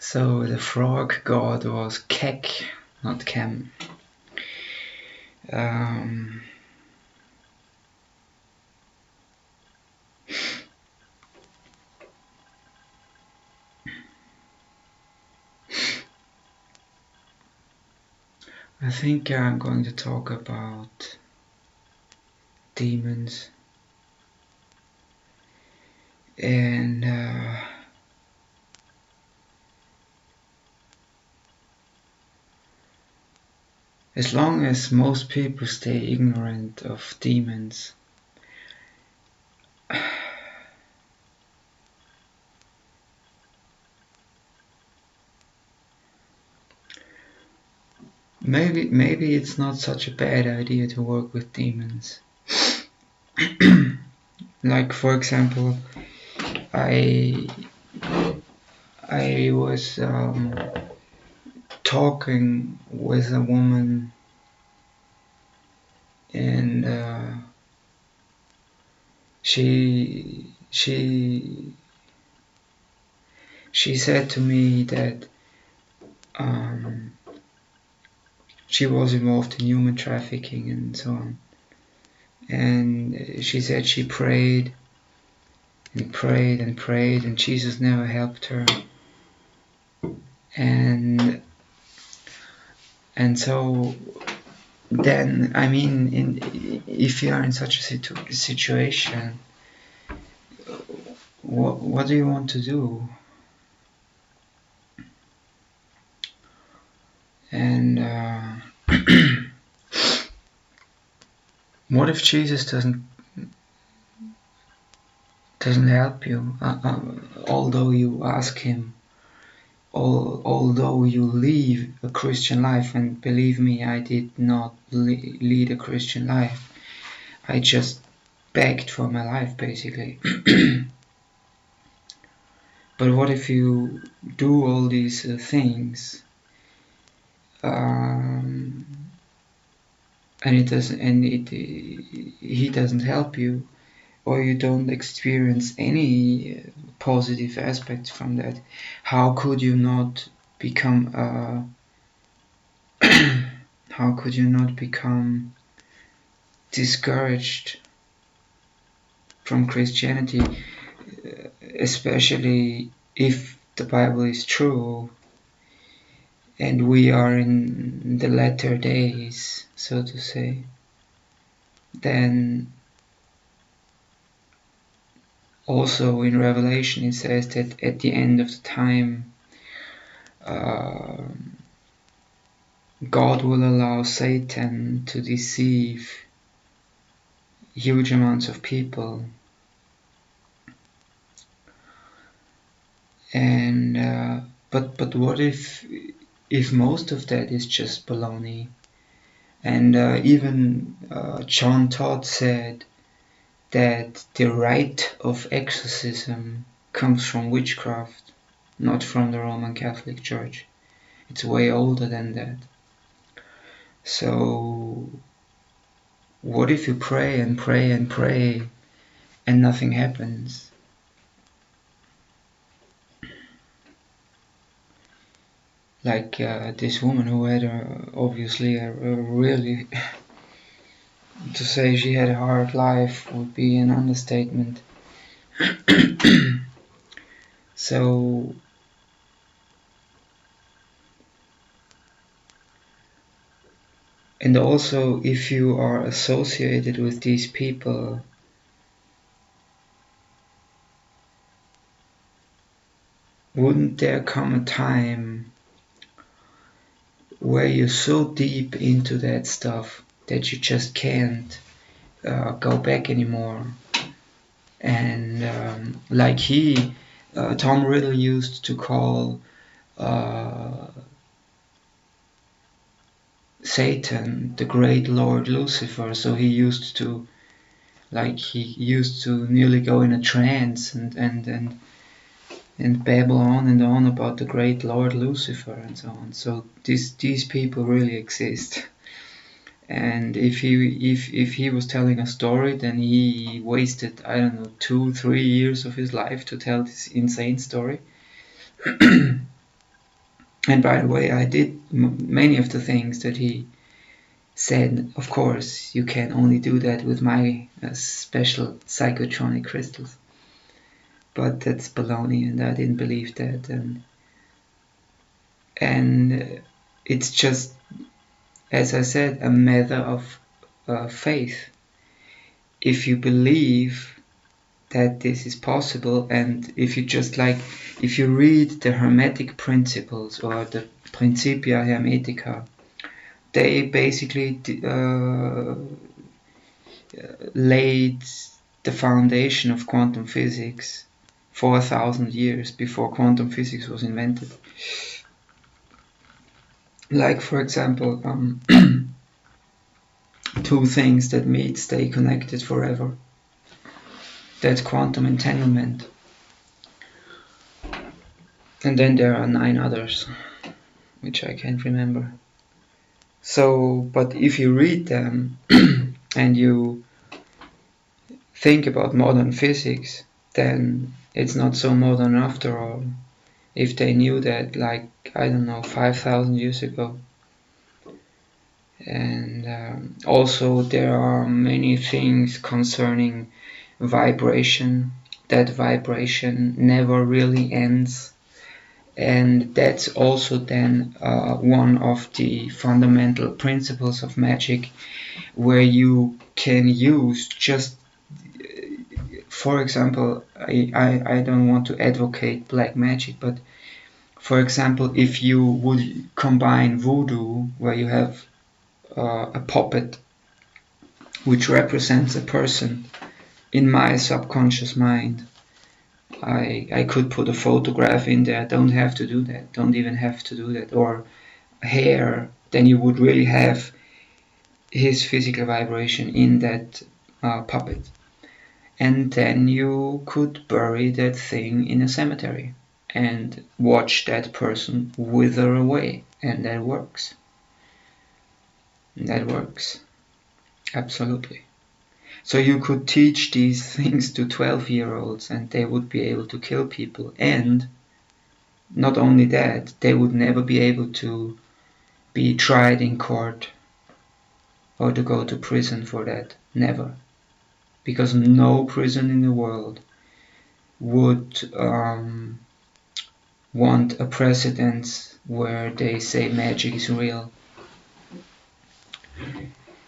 So the frog god was Kek, not Kem. I think I'm going to talk about demons and as long as most people stay ignorant of demons, maybe it's not such a bad idea to work with demons. Like, for example, I was talking with a woman, and she said to me that she was involved in human trafficking and so on. And she said she prayed and prayed and prayed, and Jesus never helped her. And so then, I mean, if you are in such a situation, what do you want to do? And what if Jesus doesn't help you, although you ask him, although you live a Christian life? And believe me, I did not lead a Christian life. I just begged for my life, basically. But what if you do all these things, and he doesn't help you, or you don't experience any positive aspects from that? How could you not become how could you not become discouraged from Christianity, especially if the Bible is true and we are in the latter days, so to say? Then also in Revelation it says that at the end of the time, God will allow Satan to deceive huge amounts of people. And but what if most of that is just baloney? And even John Todd said that the rite of exorcism comes from witchcraft, not from the Roman Catholic Church. It's way older than that. So what if you pray and pray and pray and nothing happens? Like this woman who had obviously a really to say she had a hard life would be an understatement. So and also, if you are associated with these people, wouldn't there come a time where you're so deep into that stuff that you just can't go back anymore? And like Tom Riddle used to call Satan the great Lord Lucifer. So he used to nearly go in a trance and babble on and on about the great Lord Lucifer and so on. So these people really exist. And if he was telling a story, then he wasted, I don't know, 2-3 years of his life to tell this insane story. And by the way, I did many of the things that he said. Of course, you can only do that with my special psychotronic crystals. But that's baloney, and I didn't believe that. And it's just, as I said, a matter of faith. If you believe that this is possible, and if you just if you read the Hermetic principles or the Principia Hermetica, they basically laid the foundation of quantum physics 4,000 years before quantum physics was invented. Like, for example, two things that meet stay connected forever. That's quantum entanglement. And then there are 9 others, which I can't remember. So, but if you read them and you think about modern physics, then it's not so modern after all. If they knew that, like, I don't know, 5,000 years ago. And also there are many things concerning vibration. That vibration never really ends. And that's also then one of the fundamental principles of magic, where you can use just, for example, I don't want to advocate black magic, but for example, if you would combine voodoo, where you have a puppet which represents a person, in my subconscious mind, I could put a photograph in there. Don't have to do that. Don't even have to do that. Or hair. Then you would really have his physical vibration in that puppet. And then you could bury that thing in a cemetery and watch that person wither away. And that works. That works. Absolutely. So you could teach these things to 12-year-olds and they would be able to kill people. And not only that, they would never be able to be tried in court or to go to prison for that. Never. Because no prison in the world would want a precedent where they say magic is real.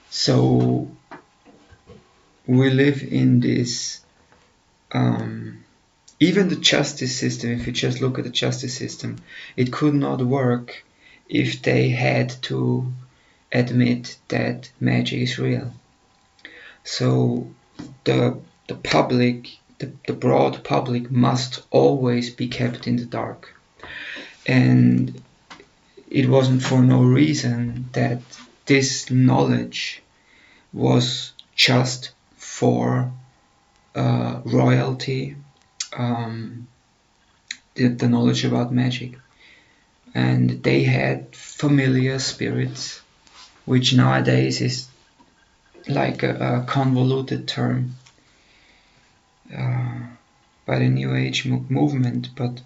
So we live in this, even the justice system, if you just look at the justice system, it could not work if they had to admit that magic is real. So the public, the broad public, must always be kept in the dark. And it wasn't for no reason that this knowledge was just for royalty, the knowledge about magic. And they had familiar spirits, which nowadays is like a convoluted term by the New Age movement, but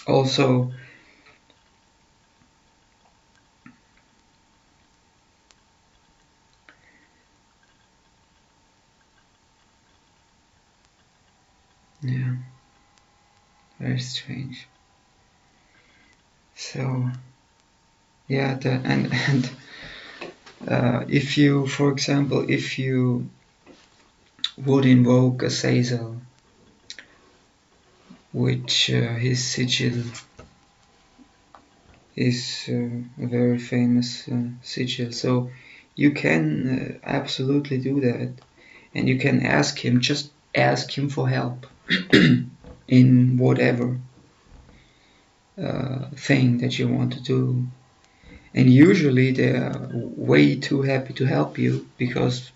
also yeah, very strange. So yeah, and if you, for example, if you would invoke Azazel, which his sigil is a very famous sigil, so you can absolutely do that, and you can ask him, just ask him for help in whatever thing that you want to do. And usually they are way too happy to help you, because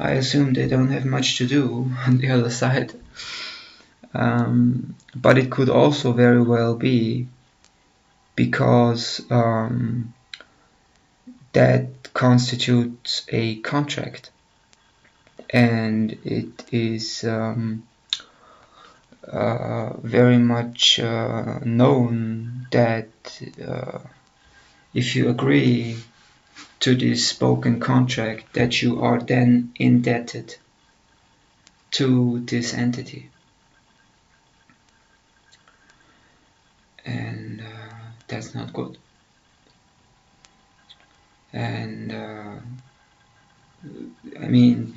I assume they don't have much to do on the other side. But it could also very well be because that constitutes a contract, and it is very much known that if you agree to this spoken contract, that you are then indebted to this entity. And that's not good. And I mean,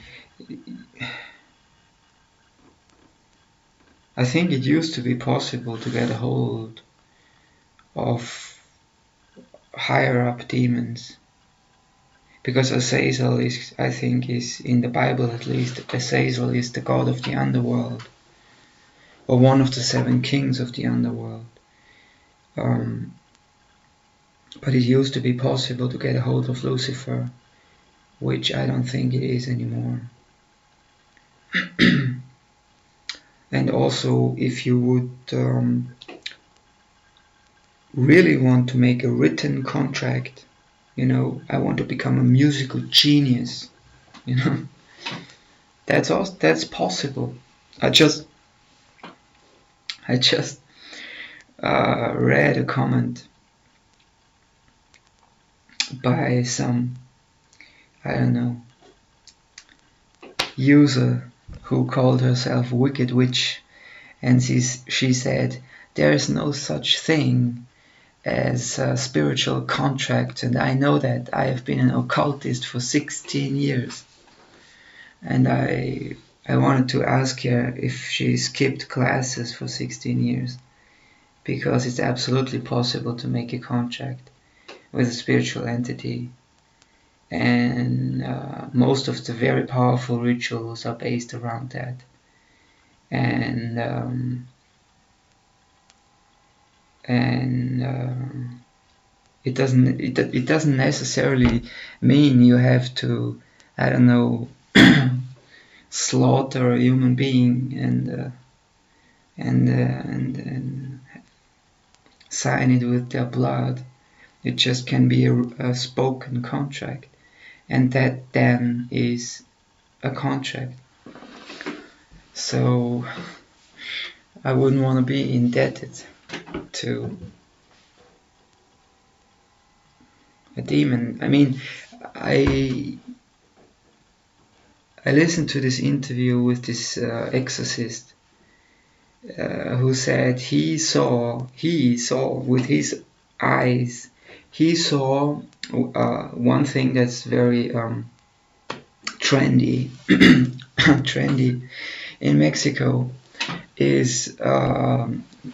I think it used to be possible to get a hold of higher up demons, because Azazel is, I think, is in the Bible at least, Azazel is the god of the underworld, or one of the 7 kings of the underworld. But it used to be possible to get a hold of Lucifer, which I don't think it is anymore. And also, if you would really want to make a written contract, you know, I want to become a musical genius, you know, that's possible. I just read a comment by some, I don't know, user who called herself Wicked Witch, and she said, there is no such thing as a spiritual contract, and I know that. I have been an occultist for 16 years. And I wanted to ask her if she skipped classes for 16 years, because it's absolutely possible to make a contract with a spiritual entity, and most of the very powerful rituals are based around that. And it doesn't necessarily mean you have to, I don't know, slaughter a human being and sign it with their blood. It just can be a spoken contract, and that then is a contract. So I wouldn't want to be indebted to a demon. I mean, I listened to this interview with this exorcist who said he saw with his eyes, he saw one thing that's very trendy trendy in Mexico is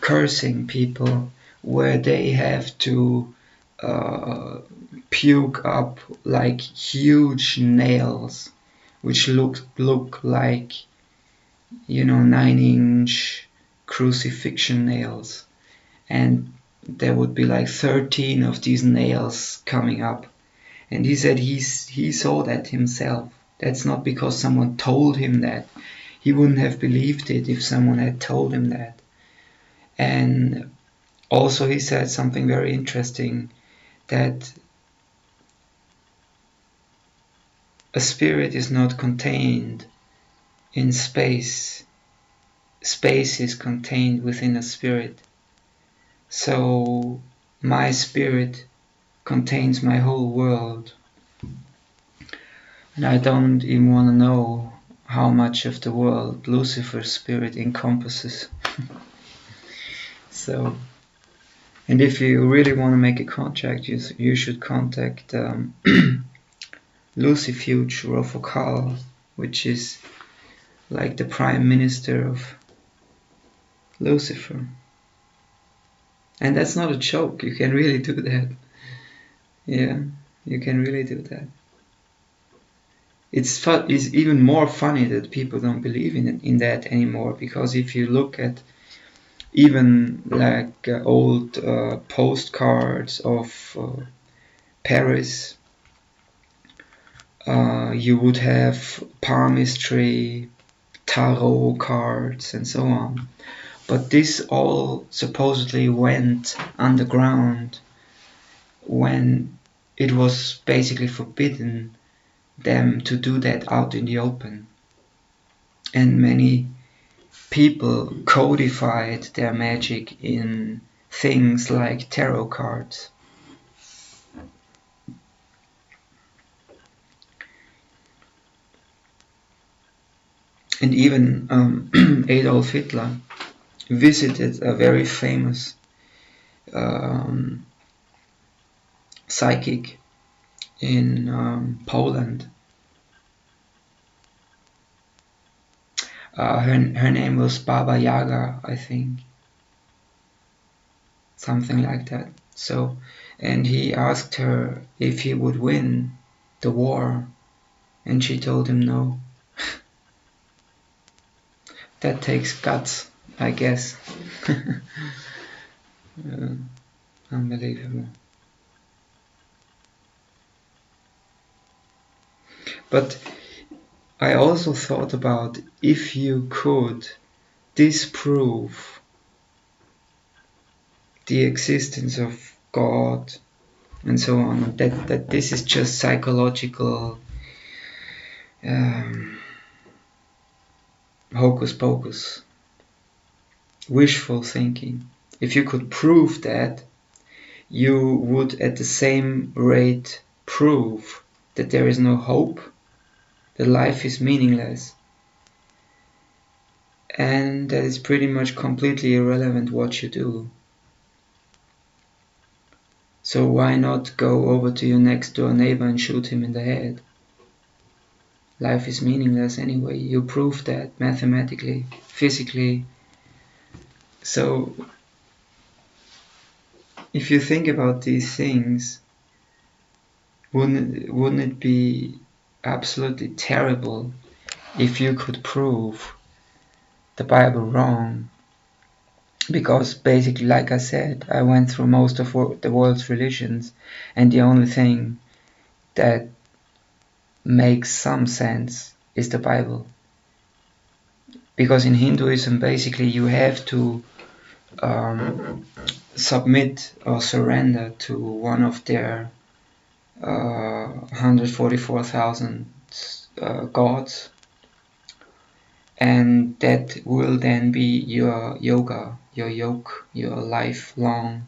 cursing people, where they have to puke up like huge nails, which look like, you know, 9-inch crucifixion nails, and there would be like 13 of these nails coming up. And he said he saw that himself. That's not because someone told him that. He wouldn't have believed it if someone had told him that. And also he said something very interesting, that a spirit is not contained in space. Space is contained within a spirit. So my spirit contains my whole world. And I don't even want to know how much of the world Lucifer's spirit encompasses. So, and if you really want to make a contract, you should contact Lucifuge Rofokal, which is like the prime minister of Lucifer. And that's not a joke, you can really do that. Yeah, you can really do that. It's even more funny that people don't believe in that anymore, because if you look at even like old postcards of Paris, you would have palmistry, tarot cards, and so on. But this all supposedly went underground when it was basically forbidden them to do that out in the open. And many people codified their magic in things like tarot cards. And even Adolf Hitler visited a very famous psychic in Poland. Her name was Baba Yaga, I think. Something like that. So, and he asked her if he would win the war, and she told him no. That takes guts, I guess. Unbelievable. But I also thought about if you could disprove the existence of God and so on, that this is just psychological hocus pocus, wishful thinking. If you could prove that, you would at the same rate prove that there is no hope, that life is meaningless, and that it's pretty much completely irrelevant what you do. So why not go over to your next door neighbor and shoot him in the head? Life is meaningless anyway. You prove that mathematically, physically. So if you think about these things, wouldn't it be absolutely terrible if you could prove the Bible wrong? Because basically, like I said, I went through most of the world's religions, and the only thing that makes some sense is the Bible. Because in Hinduism, basically, you have to submit or surrender to one of their 144,000 gods, and that will then be your yoga, your yoke, your lifelong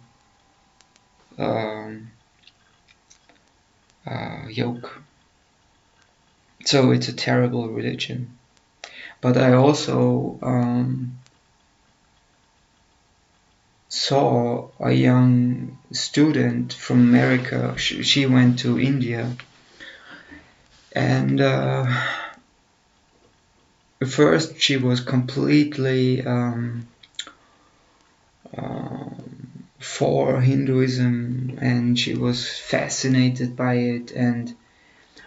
yoke. So it's a terrible religion. But I also saw a young student from America. She went to India, and first she was completely for Hinduism, and she was fascinated by it, and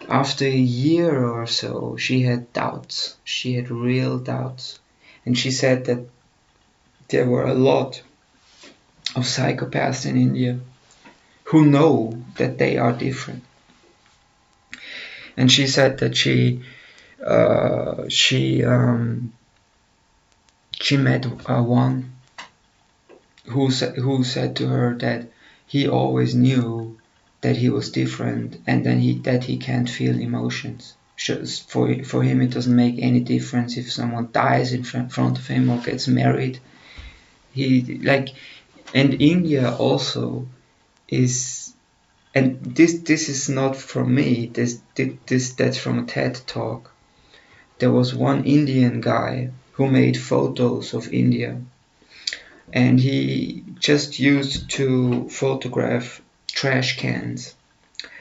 after a year or so she had doubts. She had real doubts, and she said that there were a lot of psychopaths in India who know that they are different. And she said that she met one who said to her that he always knew that he was different, and then that he can't feel emotions. For him, it doesn't make any difference if someone dies in front of him or gets married. And India also is, and this is not from me. That's from a TED talk. There was one Indian guy who made photos of India, and he just used to photograph trash cans.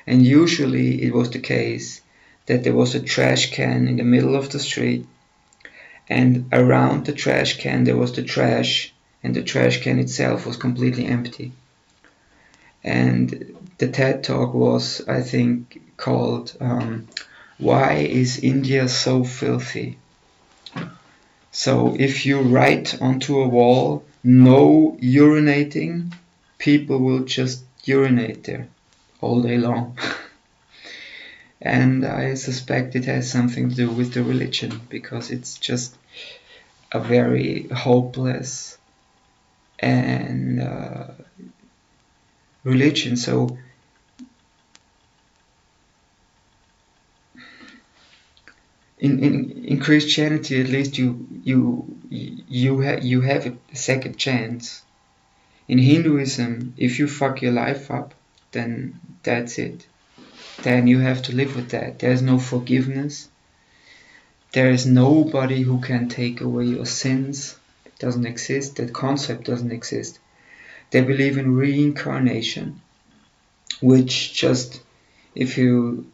And usually it was the case that there was a trash can in the middle of the street, and around the trash can there was the trash, and the trash can itself was completely empty. And the TED talk was, I think, called Why is India so filthy? So if you write onto a wall, no urinating, people will just urinate there all day long. And I suspect it has something to do with the religion, because it's just a very hopeless and religion. So in Christianity, at least you have a second chance. In Hinduism, if you fuck your life up, then that's it. Then you have to live with that. There's no forgiveness. There is nobody who can take away your sins. It doesn't exist. That concept doesn't exist. They believe in reincarnation, which just, if you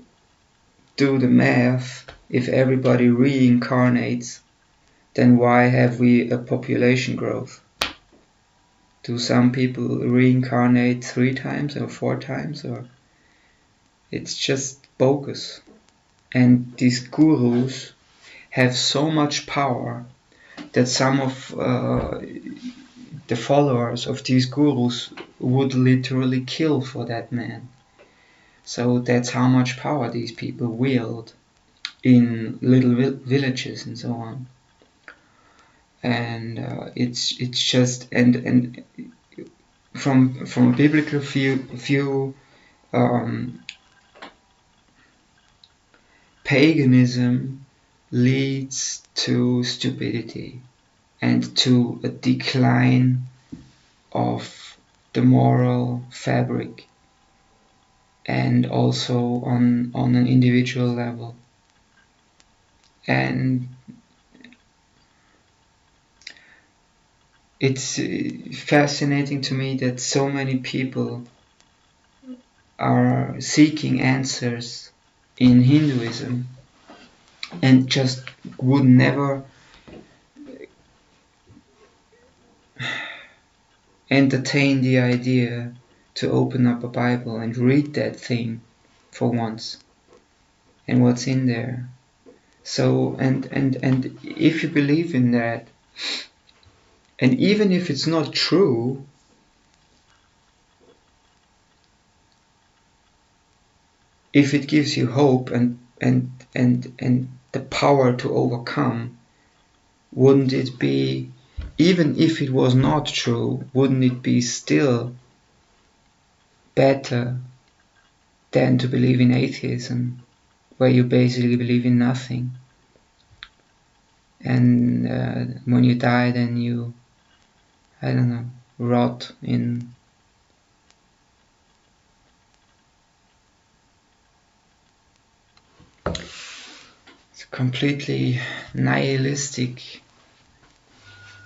do the math, if everybody reincarnates, then why have we a population growth? Do some people reincarnate 3 times or 4 times? Or it's just bogus. And these gurus have so much power that some of the followers of these gurus would literally kill for that man. So that's how much power these people wield in little villages and so on. And it's just, and from a biblical view, paganism leads to stupidity and to a decline of the moral fabric, and also on an individual level. And it's fascinating to me that so many people are seeking answers in Hinduism and just would never entertain the idea to open up a Bible and read that thing for once and what's in there. So and if you believe in that, and even if it's not true, if it gives you hope and the power to overcome, wouldn't it be, even if it was not true, wouldn't it be still better than to believe in atheism, where you basically believe in nothing, and when you die, then you, I don't know, rot in it's a completely nihilistic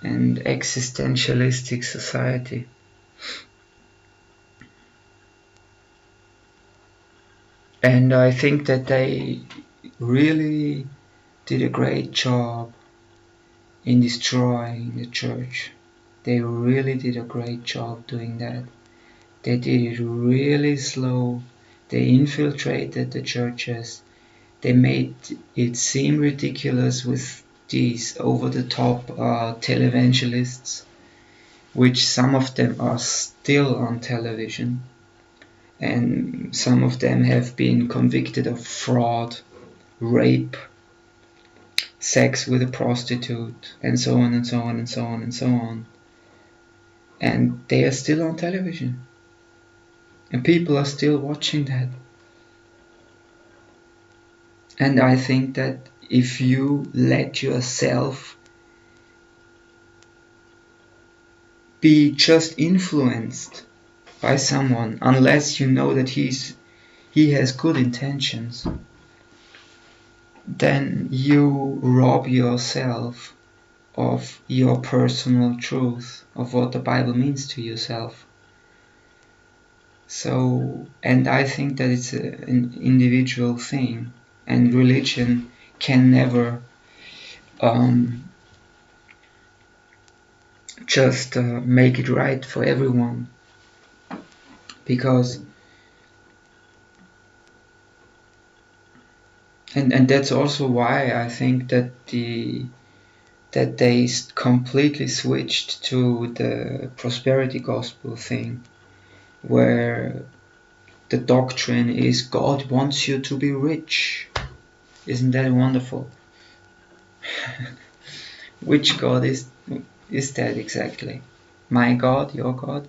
and existentialistic society. And I think that they really did a great job in destroying the church. They really did a great job doing that. They did it really slow. They infiltrated the churches. They made it seem ridiculous with these over-the-top televangelists, which some of them are still on television, and some of them have been convicted of fraud, rape, sex with a prostitute, and so on and so on and so on and so on. And they are still on television. And people are still watching that. And I think that if you let yourself be just influenced by someone, unless you know that he has good intentions, then you rob yourself of your personal truth, of what the Bible means to yourself. So, and I think that it's an individual thing, and religion can never just make it right for everyone, because and that's also why I think that they completely switched to the prosperity gospel thing, where the doctrine is God wants you to be rich. Isn't that wonderful? Which God is that exactly? My God, your God?